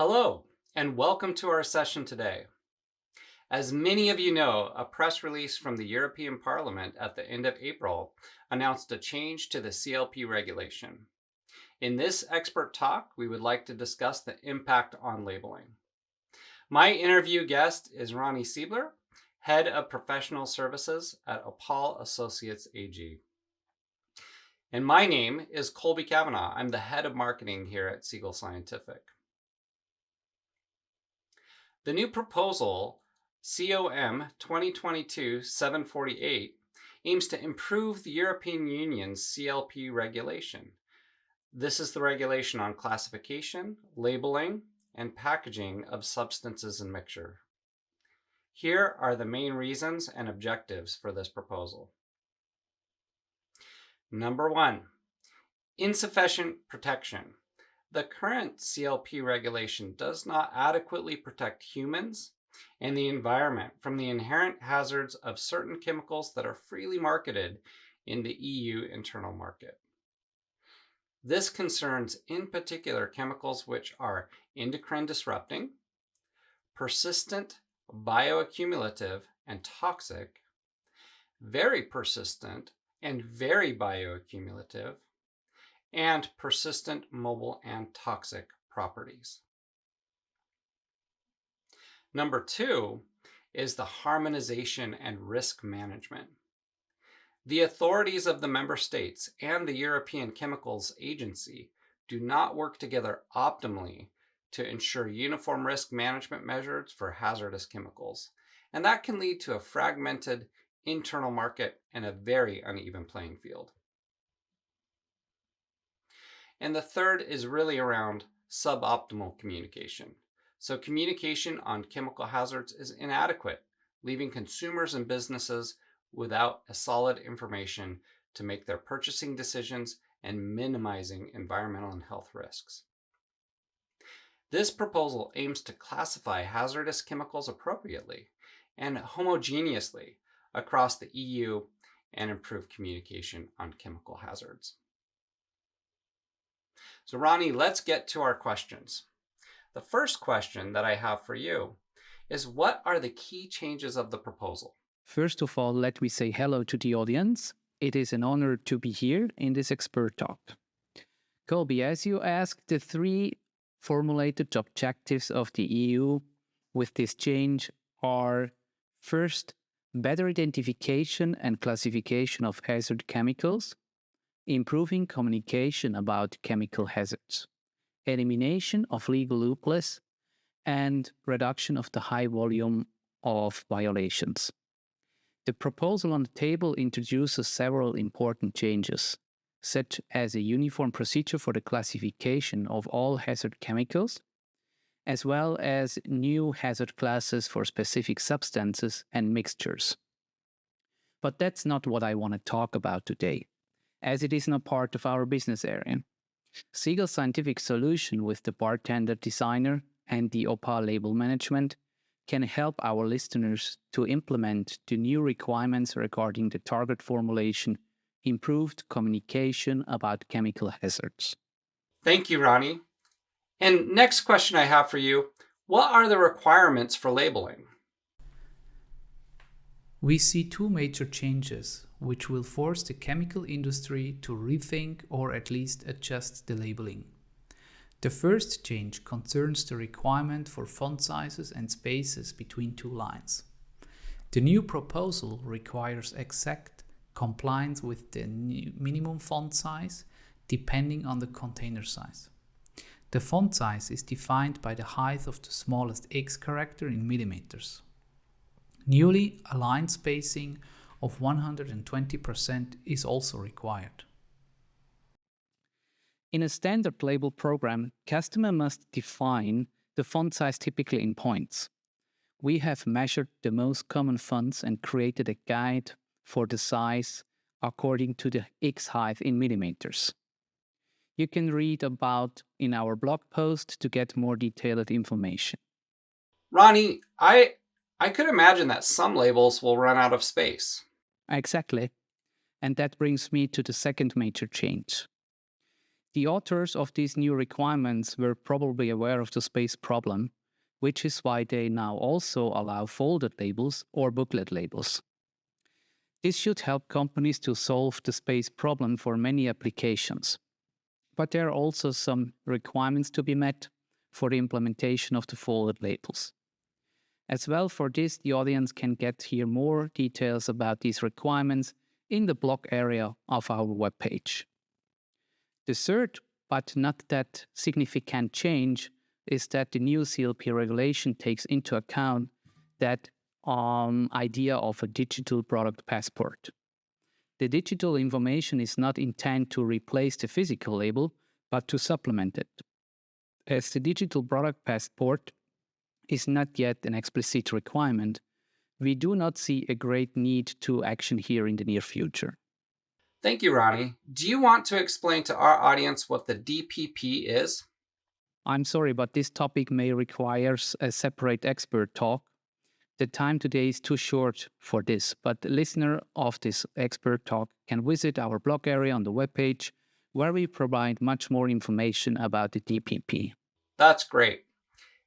Hello, and welcome to our session today. As many of you know, a press release from the European Parliament at the end of April announced a change to the CLP regulation. In this expert talk, we would like to discuss the impact on labeling. My interview guest is Ronnie Siebler, Head of Professional Services at OPAL Associates AG. And my name is Colby Kavanaugh. I'm the Head of Marketing here at Siegel Scientific. The new proposal, COM 2022-748, aims to improve the European Union's CLP regulation. This is the regulation on classification, labeling, and packaging of substances and mixture. Here are the main reasons and objectives for this proposal. Number one, insufficient protection. The current CLP regulation does not adequately protect humans and the environment from the inherent hazards of certain chemicals that are freely marketed in the EU internal market. This concerns in particular chemicals which are endocrine disrupting, persistent, bioaccumulative, and toxic, very persistent and very bioaccumulative, and persistent, mobile, and toxic properties. Number two is the harmonization and risk management. The authorities of the member states and the European Chemicals Agency do not work together optimally to ensure uniform risk management measures for hazardous chemicals, and that can lead to a fragmented internal market and a very uneven playing field. And the third is really around suboptimal communication. So communication on chemical hazards is inadequate, leaving consumers and businesses without a solid information to make their purchasing decisions and minimizing environmental and health risks. This proposal aims to classify hazardous chemicals appropriately and homogeneously across the EU and improve communication on chemical hazards. So Ronnie, let's get to our questions. The first question that I have for you is, what are the key changes of the proposal? First of all, let me say hello to the audience. It is an honor to be here in this expert talk. Colby, as you asked, the three formulated objectives of the EU with this change are: first, better identification and classification of hazard chemicals, improving communication about chemical hazards, elimination of legal loopholes, and reduction of the high volume of violations. The proposal on the table introduces several important changes, such as a uniform procedure for the classification of all hazard chemicals, as well as new hazard classes for specific substances and mixtures. But that's not what I want to talk about today, as it is not part of our business area. Siegel Scientific solution with the bartender designer and the OPAL label management can help our listeners to implement the new requirements regarding the target formulation, improved communication about chemical hazards. Thank you, Ronnie. And next question I have for you, what are the requirements for labeling? We see two major changes which will force the chemical industry to rethink or at least adjust the labeling. The first change concerns the requirement for font sizes and spaces between two lines. The new proposal requires exact compliance with the minimum font size depending on the container size. The font size is defined by the height of the smallest X character in millimeters. Newly, a line spacing of 120% is also required. In a standard label program, customer must define the font size typically in points. We have measured the most common fonts and created a guide for the size according to the X height in millimeters. You can read about in our blog post to get more detailed information. Ronnie, I could imagine that some labels will run out of space. Exactly. And that brings me to the second major change. The authors of these new requirements were probably aware of the space problem, which is why they now also allow folded labels or booklet labels. This should help companies to solve the space problem for many applications. But there are also some requirements to be met for the implementation of the folded labels. As well, for this, the audience can get here more details about these requirements in the blog area of our webpage. The third, but not that significant change, is that the new CLP regulation takes into account that idea of a digital product passport. The digital information is not intended to replace the physical label, but to supplement it. As the digital product passport is not yet an explicit requirement, we do not see a great need to action here in the near future. Thank you, Ronnie. Do you want to explain to our audience what the DPP is? I'm sorry, but this topic may require a separate expert talk. The time today is too short for this, but the listener of this expert talk can visit our blog area on the webpage, where we provide much more information about the DPP. That's great.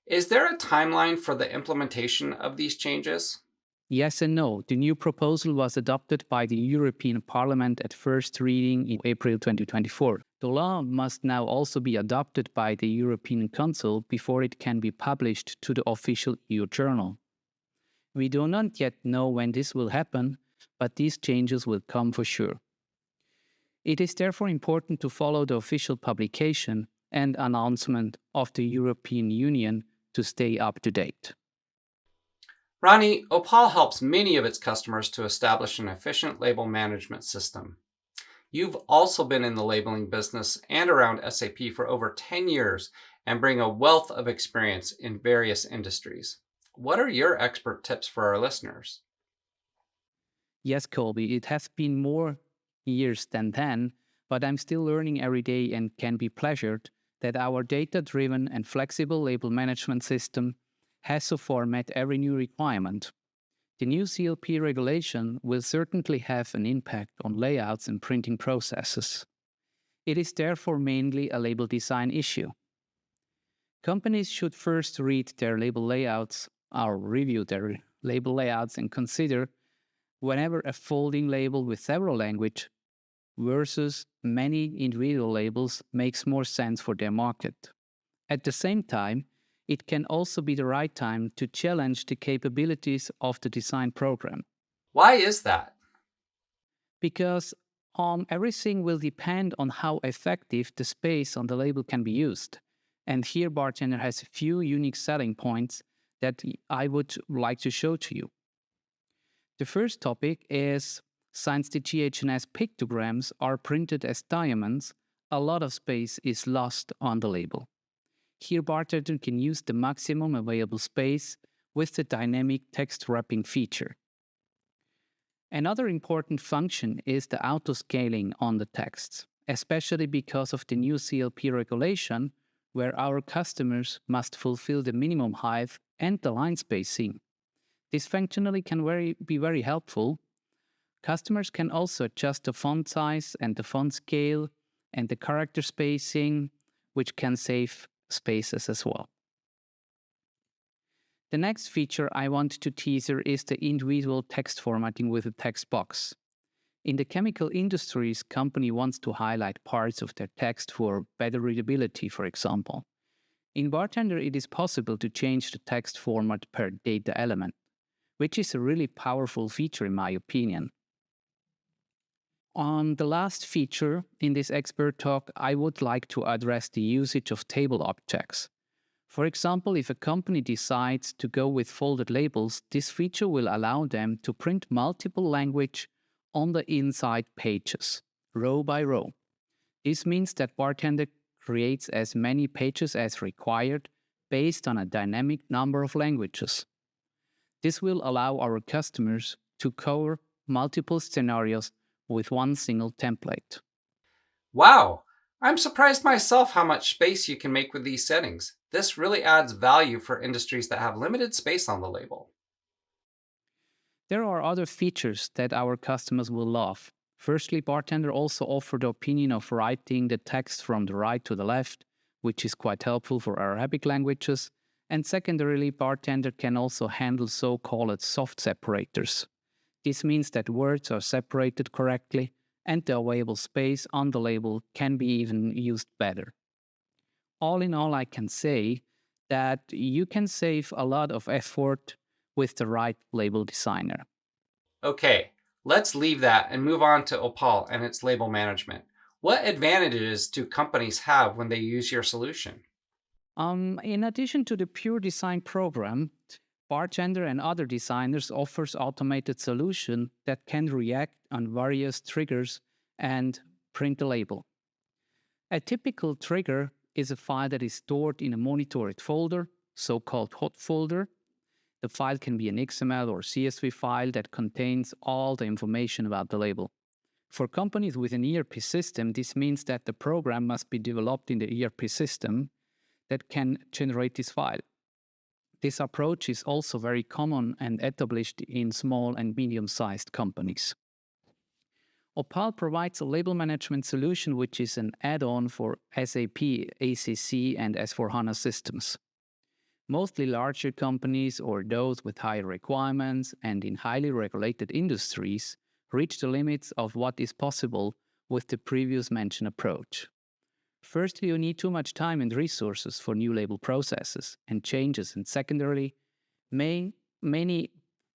Is there a timeline for the implementation of these changes? Yes and no. The new proposal was adopted by the European Parliament at first reading in April 2024. The law must now also be adopted by the European Council before it can be published to the official EU journal. We do not yet know when this will happen, but these changes will come for sure. It is therefore important to follow the official publication and announcement of the European Union to stay up to date. Ronnie, OPAL helps many of its customers to establish an efficient label management system. You've also been in the labeling business and around SAP for over 10 years and bring a wealth of experience in various industries. What are your expert tips for our listeners? Yes, Colby, it has been more years than then, but I'm still learning every day and can be pleasured that our data-driven and flexible label management system has so far met every new requirement. The new CLP regulation will certainly have an impact on layouts and printing processes. It is therefore mainly a label design issue. Companies should first read their label layouts or review their label layouts and consider whenever a folding label with several languages versus many individual labels makes more sense for their market. At the same time, it can also be the right time to challenge the capabilities of the design program. Why is that? Because everything will depend on how effective the space on the label can be used. And here Bartender has a few unique selling points that I would like to show to you. The first topic is, since the GH&S pictograms are printed as diamonds, a lot of space is lost on the label. Here Bartender can use the maximum available space with the dynamic text wrapping feature. Another important function is the auto-scaling on the texts, especially because of the new CLP regulation, where our customers must fulfill the minimum height and the line spacing. This functionality can be very helpful. Customers can also adjust the font size and the font scale and the character spacing, which can save spaces as well. The next feature I want to teaser is the individual text formatting with a text box. In the chemical industries, company wants to highlight parts of their text for better readability, for example. In Bartender, it is possible to change the text format per data element, which is a really powerful feature in my opinion. On the last feature in this expert talk, I would like to address the usage of table objects. For example, if a company decides to go with folded labels, this feature will allow them to print multiple languages on the inside pages, row by row. This means that Bartender creates as many pages as required based on a dynamic number of languages. This will allow our customers to cover multiple scenarios with one single template. Wow! I'm surprised myself how much space you can make with these settings. This really adds value for industries that have limited space on the label. There are other features that our customers will love. Firstly, bartender also offered the opinion of writing the text from the right to the left, which is quite helpful for Arabic languages. And secondarily, bartender can also handle so-called soft separators. This means that words are separated correctly and the available space on the label can be even used better. All in all, I can say that you can save a lot of effort with the right label designer. Okay, let's leave that and move on to OPAL and its label management. What advantages do companies have when they use your solution? In addition to the pure design program, Bartender and other designers offers automated solution that can react on various triggers and print a label. A typical trigger is a file that is stored in a monitored folder, so-called hot folder. The file can be an XML or CSV file that contains all the information about the label. For companies with an ERP system, this means that the program must be developed in the ERP system that can generate this file. This approach is also very common and established in small and medium-sized companies. OPAL provides a label management solution which is an add-on for SAP, ACC, and S/4HANA systems. Mostly larger companies or those with higher requirements and in highly regulated industries reach the limits of what is possible with the previous mentioned approach. Firstly, you need too much time and resources for new label processes and changes, and secondarily, many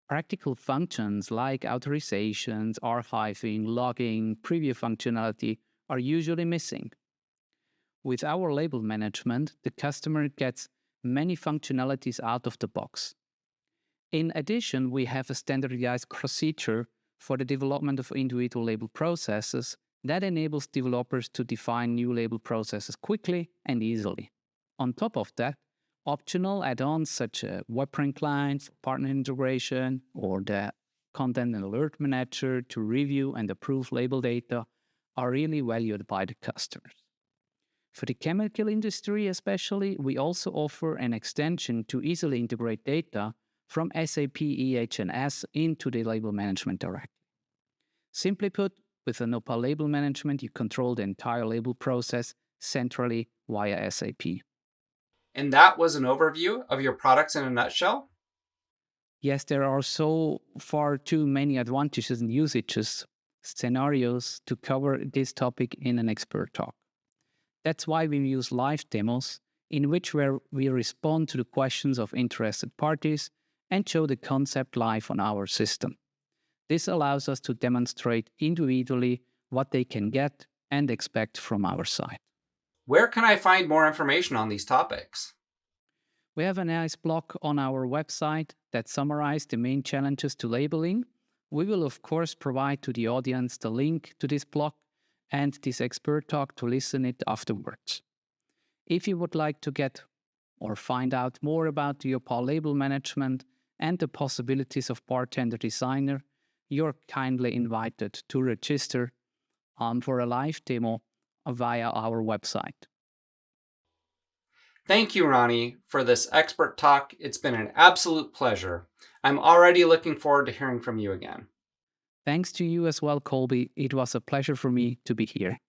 practical functions like authorizations, archiving, logging, preview functionality are usually missing. With our label management, the customer gets many functionalities out of the box. In addition, we have a standardized procedure for the development of individual label processes that enables developers to define new label processes quickly and easily. On top of that, optional add-ons such as web print clients, partner integration, or the content and alert manager to review and approve label data are really valued by the customers. For the chemical industry especially, we also offer an extension to easily integrate data from SAP EH&S into the label management directly. Simply put, with an OPAL label management, you control the entire label process centrally via SAP. And that was an overview of your products in a nutshell? Yes, there are so far too many advantages and usages scenarios to cover this topic in an expert talk. That's why we use live demos in which we respond to the questions of interested parties and show the concept live on our system. This allows us to demonstrate individually what they can get and expect from our side. Where can I find more information on these topics? We have a nice blog on our website that summarizes the main challenges to labeling. We will, of course, provide to the audience the link to this blog and this expert talk to listen it afterwards. If you would like to get or find out more about the OPAL label management and the possibilities of Bartender Designer, you're kindly invited to register for a live demo via our website. Thank you, Ronnie, for this expert talk. It's been an absolute pleasure. I'm already looking forward to hearing from you again. Thanks to you as well, Colby. It was a pleasure for me to be here.